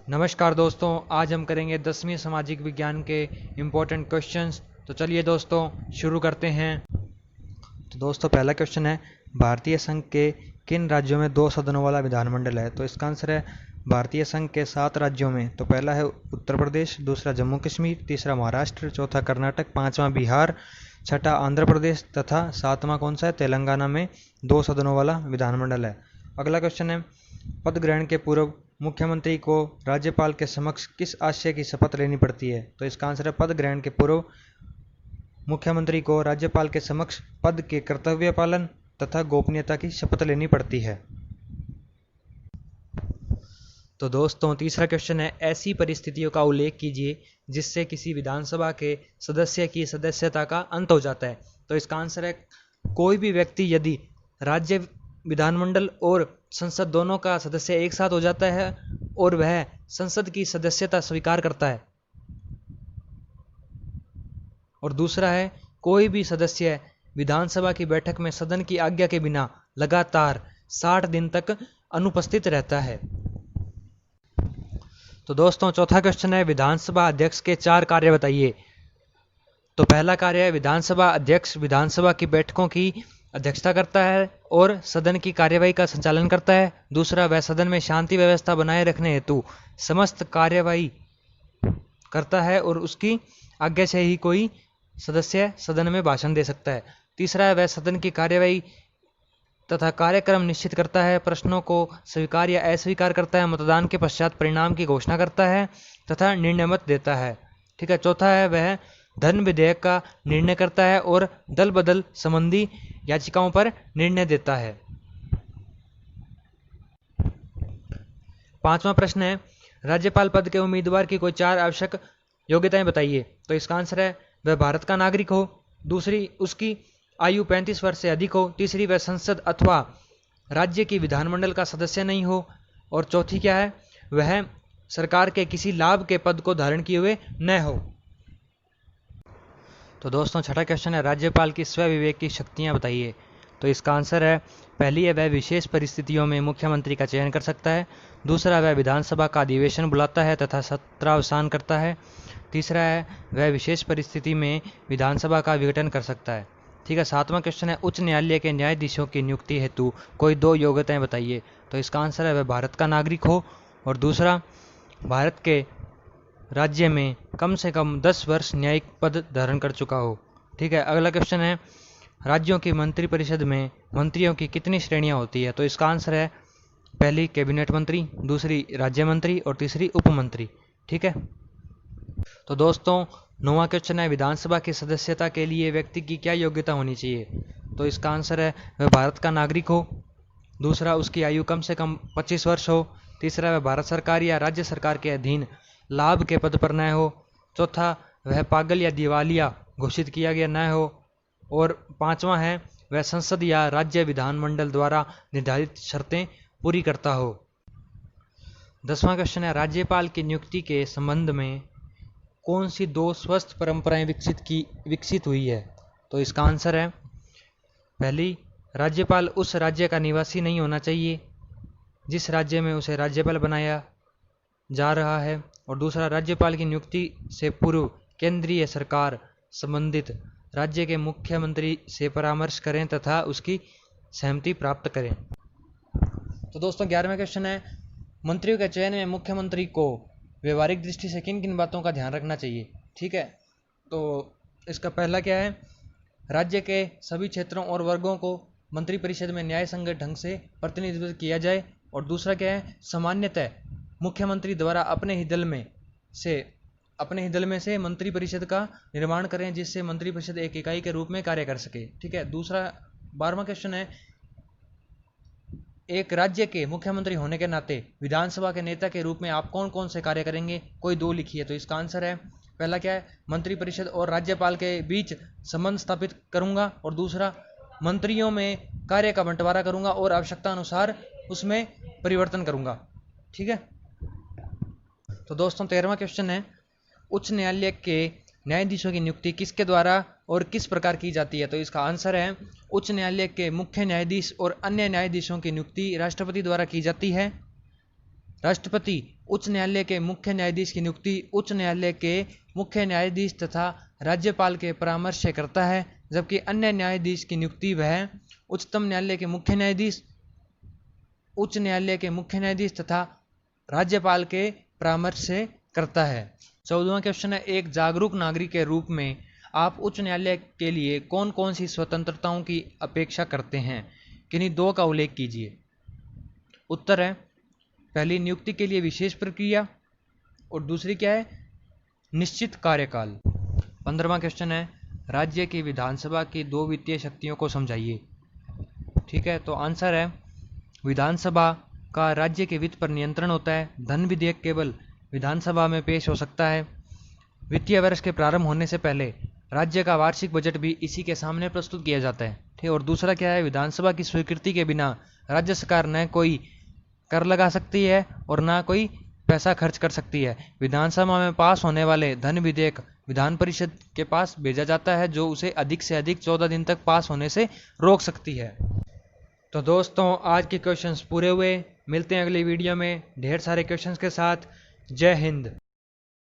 नमस्कार दोस्तों, आज हम करेंगे 10वीं सामाजिक विज्ञान के इम्पोर्टेंट क्वेश्चंस। तो चलिए दोस्तों शुरू करते हैं। तो दोस्तों पहला क्वेश्चन है, भारतीय संघ के किन राज्यों में 2 सदनों वाला विधानमंडल है? तो इसका आंसर है भारतीय संघ के 7 राज्यों में। तो पहला है उत्तर प्रदेश, दूसरा जम्मू कश्मीर, तीसरा महाराष्ट्र, चौथा कर्नाटक, पांचवा बिहार, छठा आंध्र प्रदेश तथा सातवां कौन सा है? तेलंगाना में 2 सदनों वाला विधानमंडल है। अगला क्वेश्चन है, पद ग्रहण के पूर्व मुख्यमंत्री को राज्यपाल के समक्ष किस आशय की शपथ लेनी पड़ती है? तो इसका आंसर है पद ग्रहण के पूर्व मुख्यमंत्री को राज्यपाल के समक्ष पद के कर्तव्य पालन तथा गोपनीयता की शपथ लेनी पड़ती है। तो दोस्तों तीसरा क्वेश्चन है, ऐसी परिस्थितियों का उल्लेख कीजिए जिससे किसी विधानसभा के सदस्य की सदस्यता का अंत हो जाता है। तो इसका आंसर है कोई भी व्यक्ति यदि राज्य विधानमंडल और संसद दोनों का सदस्य एक साथ हो जाता है और वह संसद की सदस्यता स्वीकार करता है। और दूसरा है, कोई भी सदस्य विधानसभा की बैठक में सदन की आज्ञा के बिना लगातार 60 दिन तक अनुपस्थित रहता है। तो दोस्तों चौथा क्वेश्चन है, विधानसभा अध्यक्ष के 4 कार्य बताइए। तो पहला कार्य है, विधानसभा अध्यक्ष विधानसभा की बैठकों की अध्यक्षता करता है और सदन की कार्यवाही का संचालन करता है। दूसरा, वह सदन में शांति व्यवस्था बनाए रखने हेतु समस्त कार्यवाही करता है और उसकी आज्ञा से ही कोई सदस्य सदन में भाषण दे सकता है। तीसरा है, वह सदन की कार्यवाही तथा कार्यक्रम निश्चित करता है, प्रश्नों को स्वीकार या अस्वीकार करता है, मतदान के पश्चात परिणाम की घोषणा करता है तथा निर्णय मत देता है। ठीक है। चौथा है, वह धन विधेयक का निर्णय करता है और दल बदल संबंधी याचिकाओं पर निर्णय देता है। पांचवा प्रश्न है, राज्यपाल पद के उम्मीदवार की कोई 4 आवश्यक योग्यताएं बताइए। तो इसका आंसर है, वह भारत का नागरिक हो। दूसरी, उसकी आयु 35 वर्ष से अधिक हो। तीसरी, वह संसद अथवा राज्य की विधानमंडल का सदस्य नहीं हो। और चौथी क्या है, वह सरकार के किसी लाभ के पद को धारण किए हुए न हो। तो दोस्तों छठा क्वेश्चन है, राज्यपाल की स्व विवेक की शक्तियां बताइए। तो इसका आंसर है, पहली है, वह विशेष परिस्थितियों में मुख्यमंत्री का चयन कर सकता है। दूसरा, वह विधानसभा का अधिवेशन बुलाता है तथा सत्रावसान करता है। तीसरा है, वह विशेष परिस्थिति में विधानसभा का विघटन कर सकता है। ठीक है। सातवां क्वेश्चन है, उच्च न्यायालय के न्यायाधीशों की नियुक्ति हेतु कोई 2 योग्यताएं बताइए। तो इसका आंसर है, वह भारत का नागरिक हो। और दूसरा, भारत के राज्य में कम से कम 10 वर्ष न्यायिक पद धारण कर चुका हो। ठीक है। अगला क्वेश्चन है, राज्यों की मंत्रिपरिषद में मंत्रियों की कितनी श्रेणियां होती है? तो इसका आंसर है, पहली कैबिनेट मंत्री, दूसरी राज्य मंत्री और तीसरी उप मंत्री। ठीक है। तो दोस्तों 9वां क्वेश्चन है, विधानसभा की सदस्यता के लिए व्यक्ति की क्या योग्यता होनी चाहिए? तो इसका आंसर है, वह भारत का नागरिक हो। दूसरा, उसकी आयु कम से कम 25 वर्ष हो। तीसरा, वह भारत सरकार या राज्य सरकार के अधीन लाभ के पद पर न हो। चौथा, वह पागल या दिवालिया घोषित किया गया न हो। और पांचवा है, वह संसद या राज्य विधानमंडल द्वारा निर्धारित शर्तें पूरी करता हो। 10वां क्वेश्चन है, राज्यपाल की नियुक्ति के संबंध में कौन सी 2 स्वस्थ परंपराएं विकसित हुई है? तो इसका आंसर है, पहली, राज्यपाल उस राज्य का निवासी नहीं होना चाहिए जिस राज्य में उसे राज्यपाल बनाया जा रहा है। और दूसरा, राज्यपाल की नियुक्ति से पूर्व केंद्रीय सरकार संबंधित राज्य के मुख्यमंत्री से परामर्श करें तथा उसकी सहमति प्राप्त करें। तो दोस्तों 11वां क्वेश्चन है, मंत्रियों के चयन में मुख्यमंत्री को व्यवहारिक दृष्टि से किन किन बातों का ध्यान रखना चाहिए? ठीक है। तो इसका पहला क्या है, राज्य के सभी क्षेत्रों और वर्गों को मंत्रिपरिषद में न्याय संगत ढंग से प्रतिनिधित्व किया जाए। और दूसरा क्या है, सामान्यतः मुख्यमंत्री द्वारा अपने ही दल में से मंत्रिपरिषद का निर्माण करें जिससे मंत्रिपरिषद एक इकाई के रूप में कार्य कर सके। ठीक है। दूसरा 12वां क्वेश्चन है, एक राज्य के मुख्यमंत्री होने के नाते विधानसभा के नेता के रूप में आप कौन कौन से कार्य करेंगे? कोई 2 लिखिए। तो इसका आंसर है, पहला क्या है, मंत्रिपरिषद और राज्यपाल के बीच संबंध स्थापित करूंगा। और दूसरा, मंत्रियों में कार्य का बंटवारा करूंगा और आवश्यकता अनुसार उसमें परिवर्तन करूंगा। ठीक है। तो दोस्तों 13वां क्वेश्चन है, उच्च न्यायालय के न्यायाधीशों की नियुक्ति किसके द्वारा और किस प्रकार की जाती है? तो इसका आंसर है, उच्च न्यायालय के मुख्य न्यायाधीश और अन्य न्यायाधीशों की नियुक्ति राष्ट्रपति द्वारा की जाती है। राष्ट्रपति उच्च न्यायालय के मुख्य न्यायाधीश की नियुक्ति उच्च न्यायालय के मुख्य न्यायाधीश तथा राज्यपाल के परामर्श से करता है, जबकि अन्य न्यायाधीश की नियुक्ति वह उच्चतम न्यायालय के मुख्य न्यायाधीश, उच्च न्यायालय के मुख्य न्यायाधीश तथा राज्यपाल के परामर्श से करता है। 14वां क्वेश्चन है, एक जागरूक नागरिक के रूप में आप उच्च न्यायालय के लिए कौन कौन सी स्वतंत्रताओं की अपेक्षा करते हैं? किन्हीं दो का उल्लेख कीजिए। उत्तर है, पहली नियुक्ति के लिए विशेष प्रक्रिया और दूसरी क्या है? निश्चित कार्यकाल। 15वां क्वेश्चन है, राज्य की विधानसभा की दो वित्तीय शक्तियों को समझाइए। ठीक है, तो आंसर है, विधानसभा का राज्य के वित्त पर नियंत्रण होता है। धन विधेयक केवल विधानसभा में पेश हो सकता है। वित्तीय वर्ष के प्रारंभ होने से पहले राज्य का वार्षिक बजट भी इसी के सामने प्रस्तुत किया जाता है। ठीक, और दूसरा क्या है? विधानसभा की स्वीकृति के बिना राज्य सरकार न कोई कर लगा सकती है और ना कोई पैसा खर्च कर सकती है। विधानसभा में पास होने वाले धन विधेयक विधान परिषद के पास भेजा जाता है, जो उसे अधिक से अधिक 14 दिन तक पास होने से रोक सकती है। तो दोस्तों, आज के क्वेश्चंस पूरे हुए। मिलते हैं अगली वीडियो में ढेर सारे क्वेश्चंस के साथ। जय हिंद।